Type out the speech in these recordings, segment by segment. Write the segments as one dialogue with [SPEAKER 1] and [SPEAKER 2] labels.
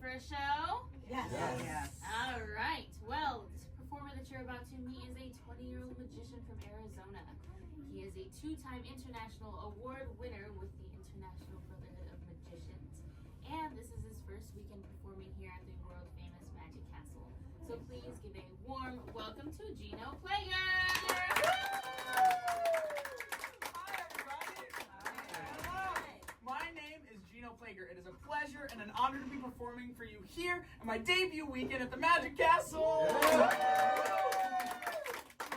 [SPEAKER 1] for a show?
[SPEAKER 2] Yes.
[SPEAKER 3] Yes.
[SPEAKER 1] All right. Well, this performer that you're about to meet is a 20-year-old magician from Arizona. He is a two-time international award winner with the International Brotherhood of Magicians. And this is his first weekend performing here at the world-famous Magic Castle. So please give a warm welcome to Geno Ploeger!
[SPEAKER 3] My name is Geno Ploeger. It is a pleasure and an honor to be performing for you here at my debut weekend at the Magic Castle. I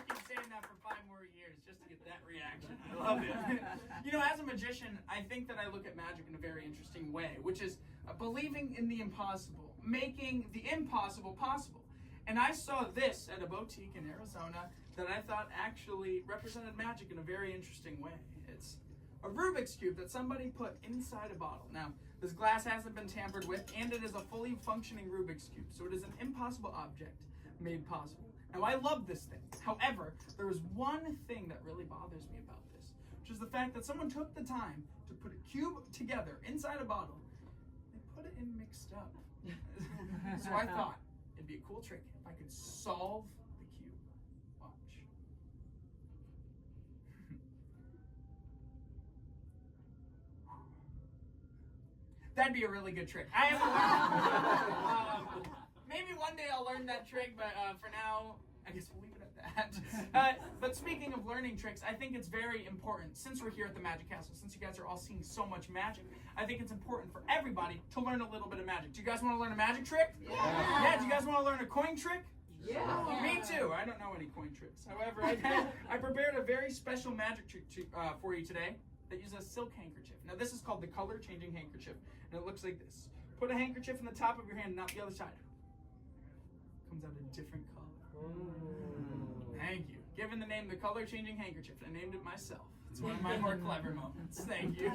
[SPEAKER 3] keep saying that for 5 more years just to get that reaction. I love it. You know, as a magician, I think that I look at magic in a very interesting way, which is believing in the impossible, making the impossible possible. And I saw this at a boutique in Arizona that I thought actually represented magic in a very interesting way. It's a Rubiks Cube that somebody put inside a bottle. Now, this glass hasn't been tampered with, and it is a fully functioning Rubiks Cube, so it is an impossible object made possible. Now, I love this thing. However, there is one thing that really bothers me about this, which is the fact that someone took the time to put a cube together inside a bottle and put it in mixed up. So I thought it'd be a cool trick if I could solve the cube. Watch. That'd be a really good trick. I haven't learned. Maybe one day I'll learn that trick, but for now, I guess we'll leave it at that. But speaking of learning tricks, I think it's very important, since we're here at the Magic Castle, since you guys are all seeing so much magic, I think it's important for everybody to learn a little bit of magic. Do you guys want to learn a magic trick? Yeah. Do you guys want to learn a coin trick?
[SPEAKER 2] Yeah.
[SPEAKER 3] Me too. I don't know any coin tricks. However, I prepared a very special magic trick for you today that uses a silk handkerchief. Now, this is called the color changing handkerchief, and it looks like this. Put a handkerchief in the top of your hand, not the other side. Comes out a different color. Thank you. Given the name the color changing handkerchief, I named it myself. It's one of my more clever moments. Thank you.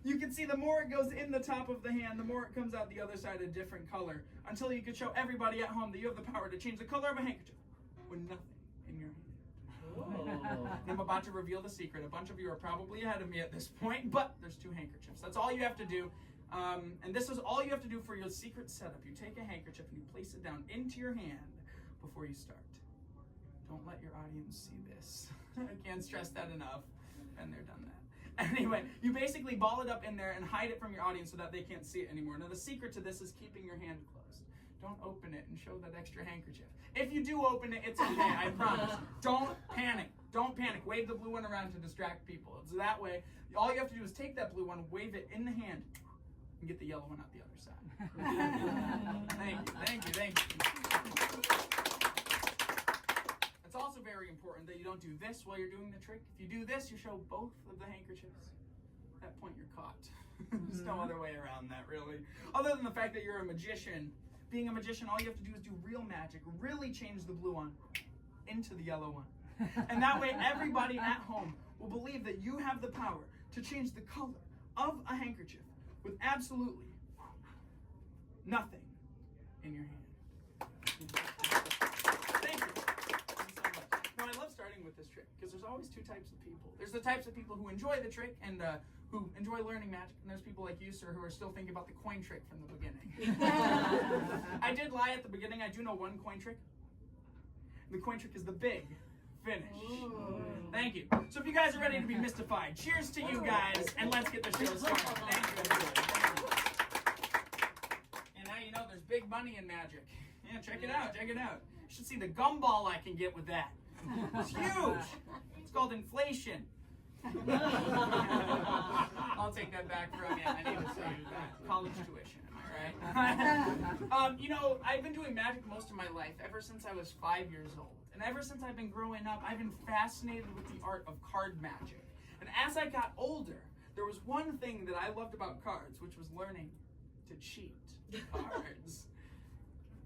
[SPEAKER 3] You can see the more it goes in the top of the hand, the more it comes out the other side a different color, until you can show everybody at home that you have the power to change the color of a handkerchief with nothing in your hand. And I'm about to reveal the secret. A bunch of you are probably ahead of me at this point, but there's 2 handkerchiefs. That's all you have to do. And this is all you have to do for your secret setup. You take a handkerchief and you place it down into your hand before you start. Don't let your audience see this. I can't stress that enough. And they're done that. Anyway, you basically ball it up in there and hide it from your audience so that they can't see it anymore. Now, the secret to this is keeping your hand closed. Don't open it and show that extra handkerchief. If you do open it, it's okay, I promise. Don't panic. Don't panic. Wave the blue one around to distract people. So that way, all you have to do is take that blue one, wave it in the hand, and get the yellow one out the other side. Thank you. It's also very important that you don't do this while you're doing the trick. If you do this, you show both of the handkerchiefs. At that point, you're caught. There's no other way around that, really. Other than the fact that you're a magician. Being a magician, all you have to do is do real magic. Really change the blue one into the yellow one. And that way, everybody at home will believe that you have the power to change the color of a handkerchief with absolutely nothing in your hand. Thank you. So much. Now, I love starting with this trick because there's always 2 types of people. There's the types of people who enjoy the trick and who enjoy learning magic, and there's people like you, sir, who are still thinking about the coin trick from the beginning. I did lie at the beginning. I do know one coin trick. The coin trick is the big finish. Ooh. Thank you. So if you guys are ready to be mystified, cheers to you guys, and let's get the show started. Thank you. And now you know there's big money in magic. Yeah, check it out. Check it out. You should see the gumball I can get with that. It's huge. It's called inflation. I'll take that back from you. I need to save that college tuition. Am I right? You know, I've been doing magic most of my life, ever since I was 5 years old. And ever since I've been growing up, I've been fascinated with the art of card magic. And as I got older, there was one thing that I loved about cards, which was learning to cheat cards.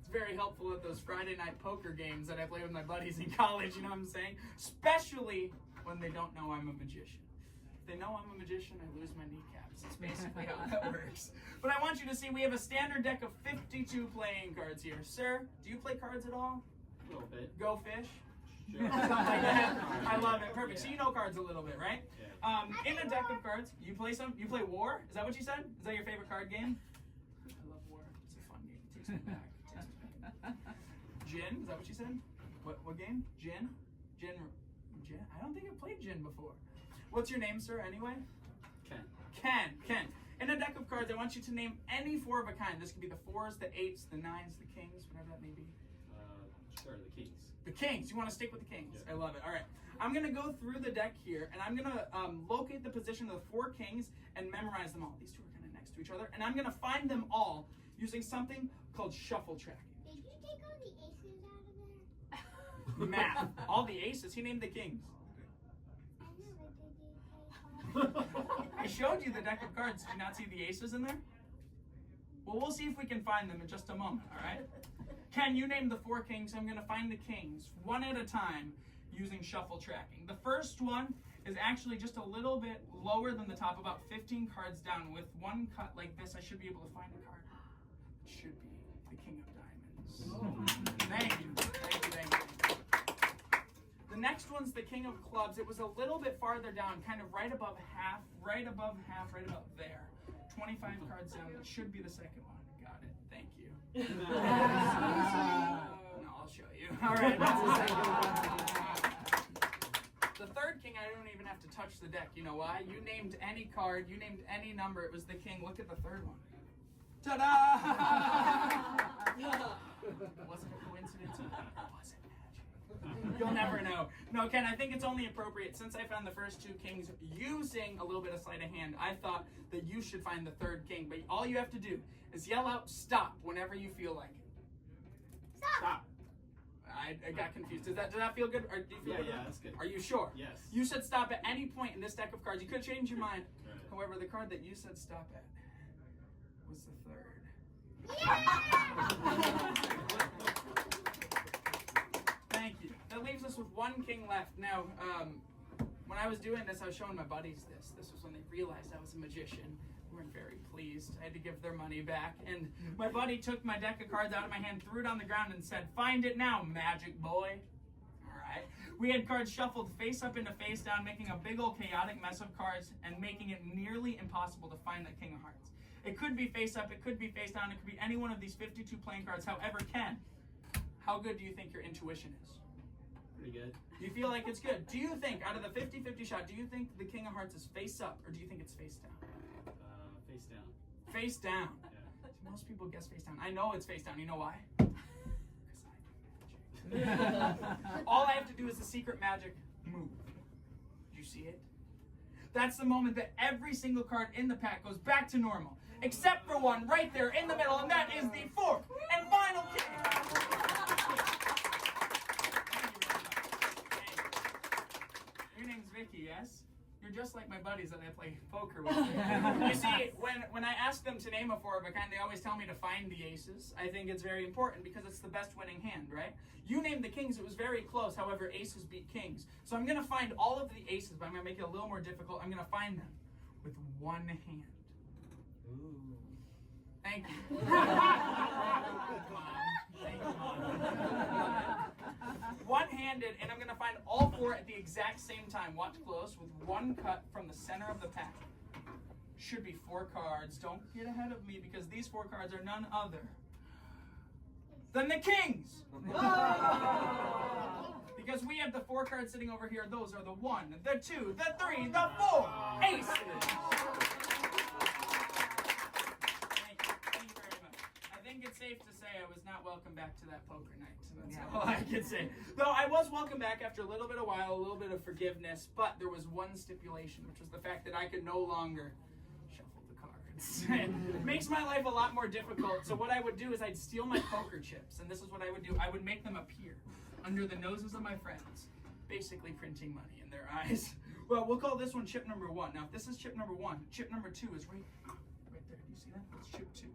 [SPEAKER 3] It's very helpful at those Friday night poker games that I play with my buddies in college, you know what I'm saying? Especially when they don't know I'm a magician. If they know I'm a magician, I lose my kneecaps. That's basically how that works. But I want you to see we have a standard deck of 52 playing cards here. Sir, do you play cards at all?
[SPEAKER 4] A little bit.
[SPEAKER 3] Go fish?
[SPEAKER 4] Sure.
[SPEAKER 3] I love it. Perfect. So you know cards a little bit, right?
[SPEAKER 4] Yeah.
[SPEAKER 3] In a deck of cards, you play War? Is that what you said? Is that your favorite card game? I love War. It's takes me back. Gin, is that what you said? What game? Gin? Gin? I don't think I've played Gin before. What's your name, sir, anyway? Ken. In a deck of cards, I want you to name any four of a kind. This could be the fours, the eights, the nines, the kings, whatever that may be.
[SPEAKER 2] Sure, the kings.
[SPEAKER 3] The kings. You want to stick with the kings.
[SPEAKER 2] Yeah.
[SPEAKER 3] I love it. All right. I'm going to go through the deck here, and I'm going to locate the position of the four kings and memorize them all. These two are kind of next to each other, and I'm going to find them all using something called shuffle tracking.
[SPEAKER 4] Did you take all the aces out of there?
[SPEAKER 3] Math. All the aces. He named the kings.
[SPEAKER 4] I know, but did you take all?
[SPEAKER 3] I showed you the deck of cards. Did you not see the aces in there? Well, we'll see if we can find them in just a moment, all right? Ken, you name the four kings. I'm going to find the kings one at a time using shuffle tracking. The first one is actually just a little bit lower than the top, about 15 cards down. With one cut like this, I should be able to find a card. It should be the king of diamonds. Thank you. The next one's the king of clubs. It was a little bit farther down, kind of right above half, right about there. 25 cards down. That should be the second one. Got it. Thank you. No, I'll show you. All right. That's the second one. The third king, I don't even have to touch the deck. You know why? You named any card. You named any number. It was the king. Look at the third one. Ta-da! Was it a coincidence? Or was it magic? You'll never know. No, Ken, I think it's only appropriate, since I found the first two kings using a little bit of sleight of hand, I thought that you should find the third king. But all you have to do is yell out stop whenever you feel like it.
[SPEAKER 4] Stop!
[SPEAKER 3] I got confused. Does that feel good? Or do you feel good?
[SPEAKER 2] Yeah, that's good.
[SPEAKER 3] Are you sure?
[SPEAKER 2] Yes.
[SPEAKER 3] You said stop at any point in this deck of cards. You could change your mind.
[SPEAKER 2] Right.
[SPEAKER 3] However, the card that you said stop at was the third. Thank you. That leaves us with one king left. Now, when I was doing this, I was showing my buddies this. This was when they realized I was a magician. They weren't very pleased. I had to give their money back. And my buddy took my deck of cards out of my hand, threw it on the ground, and said, "Find it now, magic boy." All right. We had cards shuffled face up into face down, making a big old chaotic mess of cards and making it nearly impossible to find the king of hearts. It could be face up, it could be face down, it could be any one of these 52 playing cards. However, Ken, how good do you think your intuition is?
[SPEAKER 2] Pretty good.
[SPEAKER 3] You feel like it's good. Do you think, out of the 50-50 shot, do you think the king of hearts is face up, or do you think it's face down?
[SPEAKER 2] Face down.
[SPEAKER 3] Face down.
[SPEAKER 2] Yeah.
[SPEAKER 3] Most people guess face down. I know it's face down. You know why? Because I do magic. All I have to do is the secret magic move. Did you see it? That's the moment that every single card in the pack goes back to normal. Except for one right there in the middle, and that is the fourth and final king. Your name's Vicky, yes? You're just like my buddies that I play poker with. You see, when I ask them to name a four of a kind, they always tell me to find the aces. I think it's very important because it's the best winning hand, right? You named the kings. It was very close. However, aces beat kings. So I'm going to find all of the aces, but I'm going to make it a little more difficult. I'm going to find them with one hand.
[SPEAKER 2] Ooh.
[SPEAKER 3] Thank you. Thank you, Mom. One-handed, and I'm going to find all four at the exact same time. Watch close, with one cut from the center of the pack. Should be four cards. Don't get ahead of me, because these four cards are none other than the kings. Because we have the four cards sitting over here. Those are the 1, the 2, the 3, the 4 aces. I think it's safe to say I was not welcome back to that poker night. So that's all I can say. Though I was welcome back after a little bit of while, a little bit of forgiveness, but there was one stipulation, which was the fact that I could no longer shuffle the cards. It makes my life a lot more difficult. So what I would do is I'd steal my poker chips, and this is what I would do. I would make them appear under the noses of my friends, basically printing money in their eyes. Well, we'll call this one chip number 1. Now, if this is chip number 1, chip number 2 is right there. Do you see that? That's chip 2.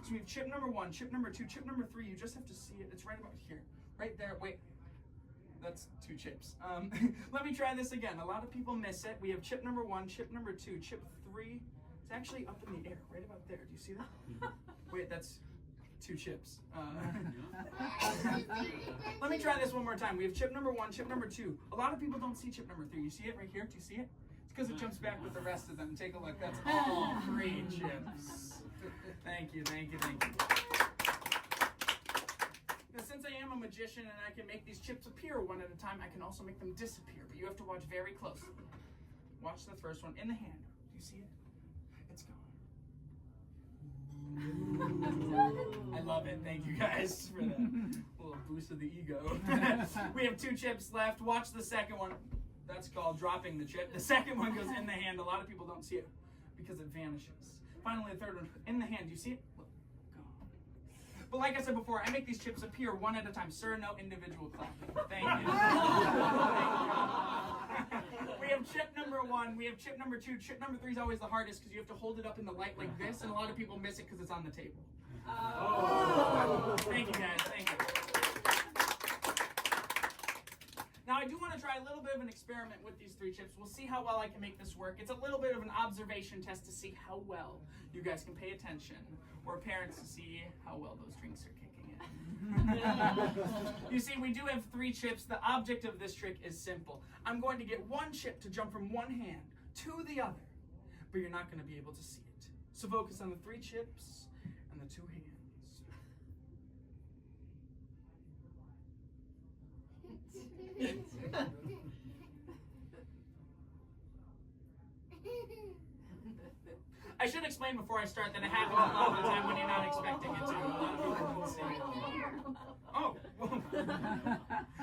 [SPEAKER 3] So we have chip number 1, chip number 2, chip number 3. You just have to see it. It's right about here. Right there. Wait. That's 2 chips. Let me try this again. A lot of people miss it. We have chip number 1, chip number 2, chip 3. It's actually up in the air, right about there. Do you see that? Wait, that's 2 chips. Let me try this one more time. We have chip number 1, chip number 2. A lot of people don't see chip number 3. You see it right here? Do you see it? It's because it jumps back with the rest of them. Take a look. That's all 3 chips. Thank you, thank you, thank you. magician and I can make these chips appear one at a time. I can also make them disappear, but you have to watch very closely. Watch the first one in the hand. Do you see it? It's gone. I love it. Thank you guys for that little boost of the ego. We have 2 chips left. Watch the second one. That's called dropping the chip. The second one goes in the hand. A lot of people don't see it because it vanishes. Finally, the third one in the hand. Do you see it? Look, gone. But like I said before, I make these chips appear one at a time. Sir, no individual clapping. Thank you. We have chip number 1. We have chip number 2. Chip number 3 is always the hardest because you have to hold it up in the light like this, and a lot of people miss it because it's on the table. Oh. Thank you, guys. Thank you. Now, I do want to try a little bit of an experiment with these 3 chips. We'll see how well I can make this work. It's a little bit of an observation test to see how well you guys can pay attention, or parents to see how well those drinks are kicking in. You see, we do have 3 chips. The object of this trick is simple. I'm going to get 1 chip to jump from one hand to the other, but you're not going to be able to see it. So focus on the 3 chips and the 2 hands. I should explain before I start that it happens a lot of the time when you're not expecting it to. A lot of people don't see it. Oh.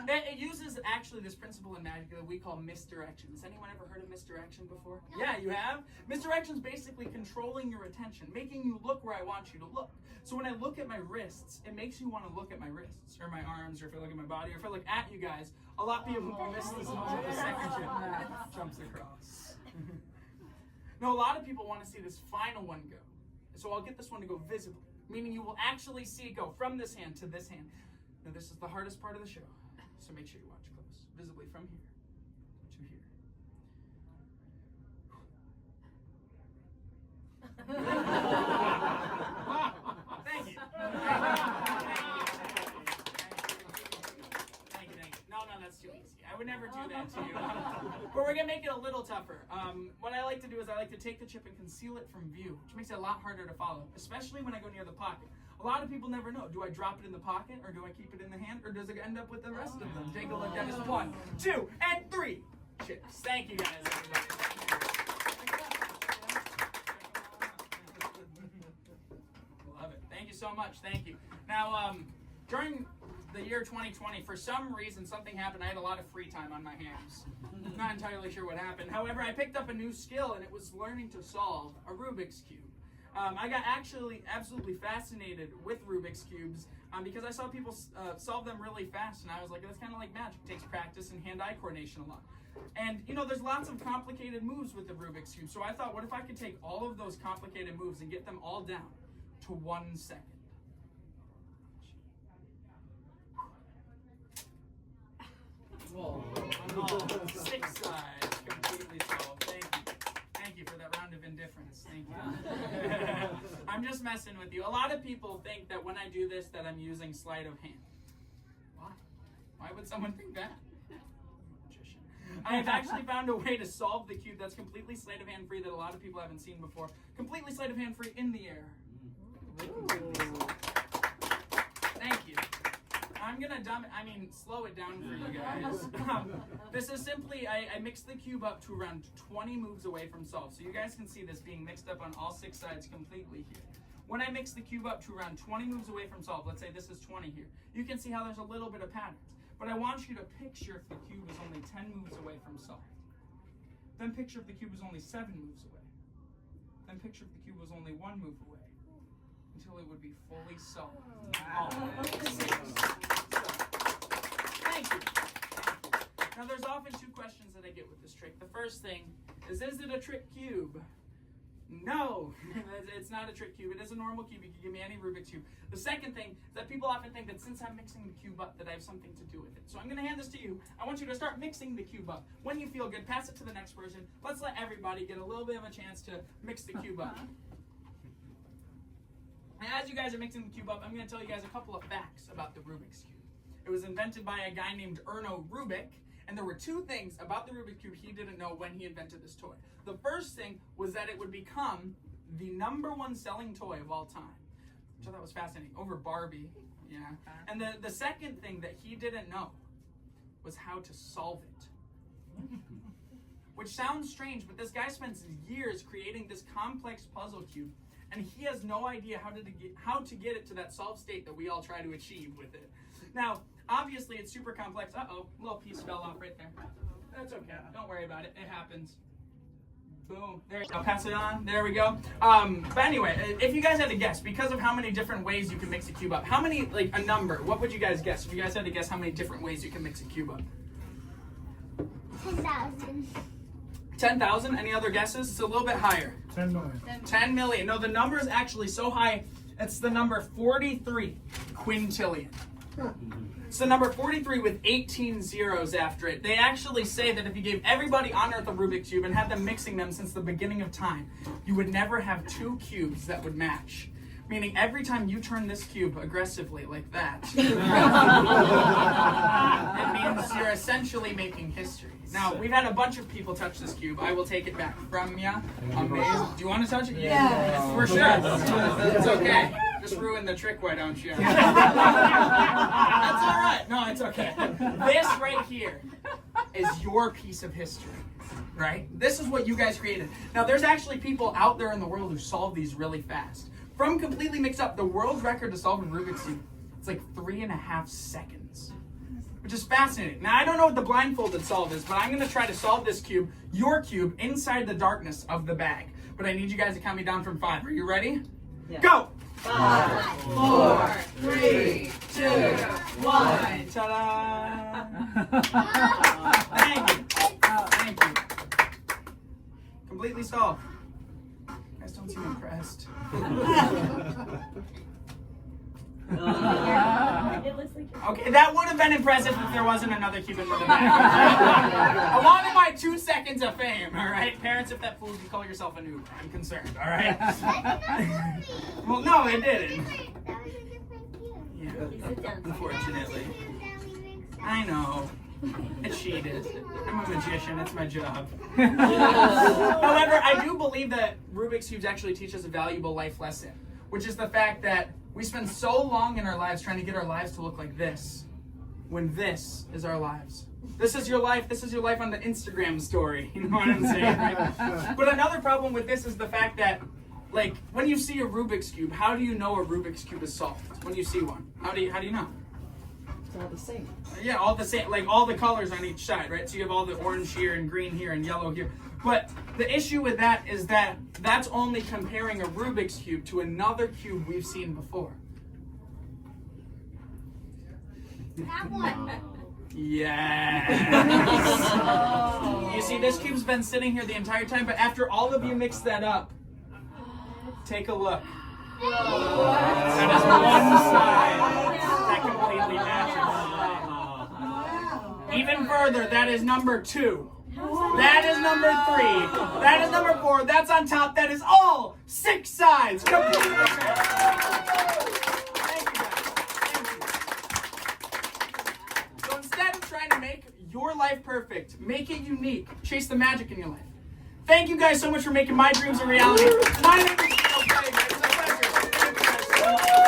[SPEAKER 3] It uses actually this principle in magic that we call misdirection. Has anyone ever heard of misdirection before? No. Yeah, you have? Misdirection is basically controlling your attention, making you look where I want you to look. So when I look at my wrists, it makes you want to look at my wrists, or my arms, or if I look at my body, or if I look at you guys. A lot of people miss this moment the second chip jumps across. No, a lot of people want to see this final one go. So I'll get this one to go visibly, meaning you will actually see it go from this hand to this hand. Now this is the hardest part of the show, so make sure you watch close. Visibly from here to here. Thank you. No, that's too easy. I would never do that to you. But we're going to make it a little tougher. What I like to do is I like to take the chip and conceal it from view, which makes it a lot harder to follow, especially when I go near the pocket. A lot of people never know. Do I drop it in the pocket, or do I keep it in the hand, or does it end up with the rest of them? Take a look. That is 1, 2, and 3 chips. Thank you, guys. Love it. Thank you so much. Thank you. Now, during the year 2020, for some reason, something happened. I had a lot of free time on my hands. Not entirely sure what happened. However, I picked up a new skill, and it was learning to solve a Rubiks Cube. I got actually absolutely fascinated with Rubiks Cubes because I saw people solve them really fast, and I was like, that's kind of like magic. It takes practice and hand-eye coordination a lot. And, you know, there's lots of complicated moves with the Rubiks Cube, so I thought, what if I could take all of those complicated moves and get them all down to 1 second? Whoa. 6 sides completely solved. Thank you for that round of indifference. Thank you. I'm just messing with you. A lot of people think that when I do this that I'm using sleight of hand. Why? Why would someone think that? Magician. I have actually found a way to solve the cube that's completely sleight of hand free that a lot of people haven't seen before. Completely sleight of hand free in the air. Thank you. I'm gonna slow it down for you guys. This is simply, I mix the cube up to around 20 moves away from solve. So you guys can see this being mixed up on all 6 sides completely here. When I mix the cube up to around 20 moves away from solve, let's say this is 20 here, you can see how there's a little bit of patterns. But I want you to picture if the cube is only 10 moves away from solve. Then picture if the cube is only 7 moves away. Then picture if the cube was only 1 move away. Until it would be fully solved. Thank you. Now there's often 2 questions that I get with this trick. The first thing is it a trick cube? No, it's not a trick cube. It is a normal cube. You can give me any Rubik's Cube. The second thing is that people often think that since I'm mixing the cube up that I have something to do with it. So I'm going to hand this to you. I want you to start mixing the cube up. When you feel good, pass it to the next person. Let's let everybody get a little bit of a chance to mix the cube up. And as you guys are mixing the cube up, I'm going to tell you guys a couple of facts about the Rubiks Cube. It was invented by a guy named Erno Rubik, and there were 2 things about the Rubik's Cube he didn't know when he invented this toy. The first thing was that it would become the #1 selling toy of all time. which I thought was fascinating, over Barbie. Yeah. And the second thing that he didn't know was how to solve it. Which sounds strange, but this guy spends years creating this complex puzzle cube, and he has no idea how to get it to that solved state that we all try to achieve with it. Now, obviously, it's super complex. Uh-oh, a little piece fell off right there. That's okay. Don't worry about it. It happens. Boom. There you go. I'll pass it on. There we go. But anyway, if you guys had to guess, because of how many different ways you can mix a cube up, how many, like a number, what would you guys guess? If you guys had to guess how many different ways you can mix a cube up?
[SPEAKER 4] 10,000.
[SPEAKER 3] 10,000? Any other guesses? It's a little bit higher.
[SPEAKER 5] 10 million.
[SPEAKER 3] 10 million. No, the number is actually so high, it's the number 43 quintillion. It's the number 43 with 18 zeros after it. They actually say that if you gave everybody on Earth a Rubik's Cube and had them mixing them since the beginning of time, you would never have two cubes that would match. Meaning every time you turn this cube aggressively like that, it means you're essentially making history. Now, we've had a bunch of people touch this cube. I will take it back from you. Amazing. Do you want to touch it? Yeah. For sure. It's okay. Just ruin the trick, why don't you? That's all right. No, it's okay. This right here is your piece of history, right? This is what you guys created. Now, there's actually people out there in the world who solve these really fast. From completely mixed up, the world record to solve a Rubik's Cube, it's like 3.5 seconds, which is fascinating. Now, I don't know what the blindfolded solve is, but I'm going to try to solve this cube, your cube, inside the darkness of the bag. But I need you guys to count me down from 5. Are you ready? Yeah. Go!
[SPEAKER 6] 5, 4, 3, 2, 1.
[SPEAKER 3] Ta-da! Thank you. Thank you. Completely solved. You guys don't seem impressed. Okay, that would have been impressive if there wasn't another cube in the bag. I wanted my 2 seconds of fame, all right? Parents, if that fools you, call yourself a noob. I'm concerned, all right? Well, no, it didn't.
[SPEAKER 4] That was a different cube.
[SPEAKER 3] Yeah, unfortunately. I know. I cheated. I'm a magician. It's my job. However, I do believe that Rubik's Cubes actually teach us a valuable life lesson, which is the fact that we spend so long in our lives trying to get our lives to look like this, when this is our lives. This is your life. This is your life on the Instagram story. You know what I'm saying? Right? But another problem with this is the fact that, like, when you see a Rubik's Cube, how do you know a Rubik's Cube is solved? When you see one, how do you know?
[SPEAKER 6] It's all the same.
[SPEAKER 3] Yeah, all the same, like all the colors on each side, right? So you have all the orange here and green here and yellow here. But the issue with that is that that's only comparing a Rubik's Cube to another cube we've seen before.
[SPEAKER 4] That one.
[SPEAKER 3] Yes. You see, this cube's been sitting here the entire time, but after all of you mix that up, take a look. That is one side that completely matches. Even further, that is number 2. That is number 3. That is number 4. That's on top. That is all 6 sides. Completely matched. Thank you, guys. Thank you. So instead of trying to make your life perfect, make it unique. Chase the magic in your life. Thank you guys so much for making my dreams a reality. My name is Geno Ploeger. It's a pleasure. Thank you guys so much.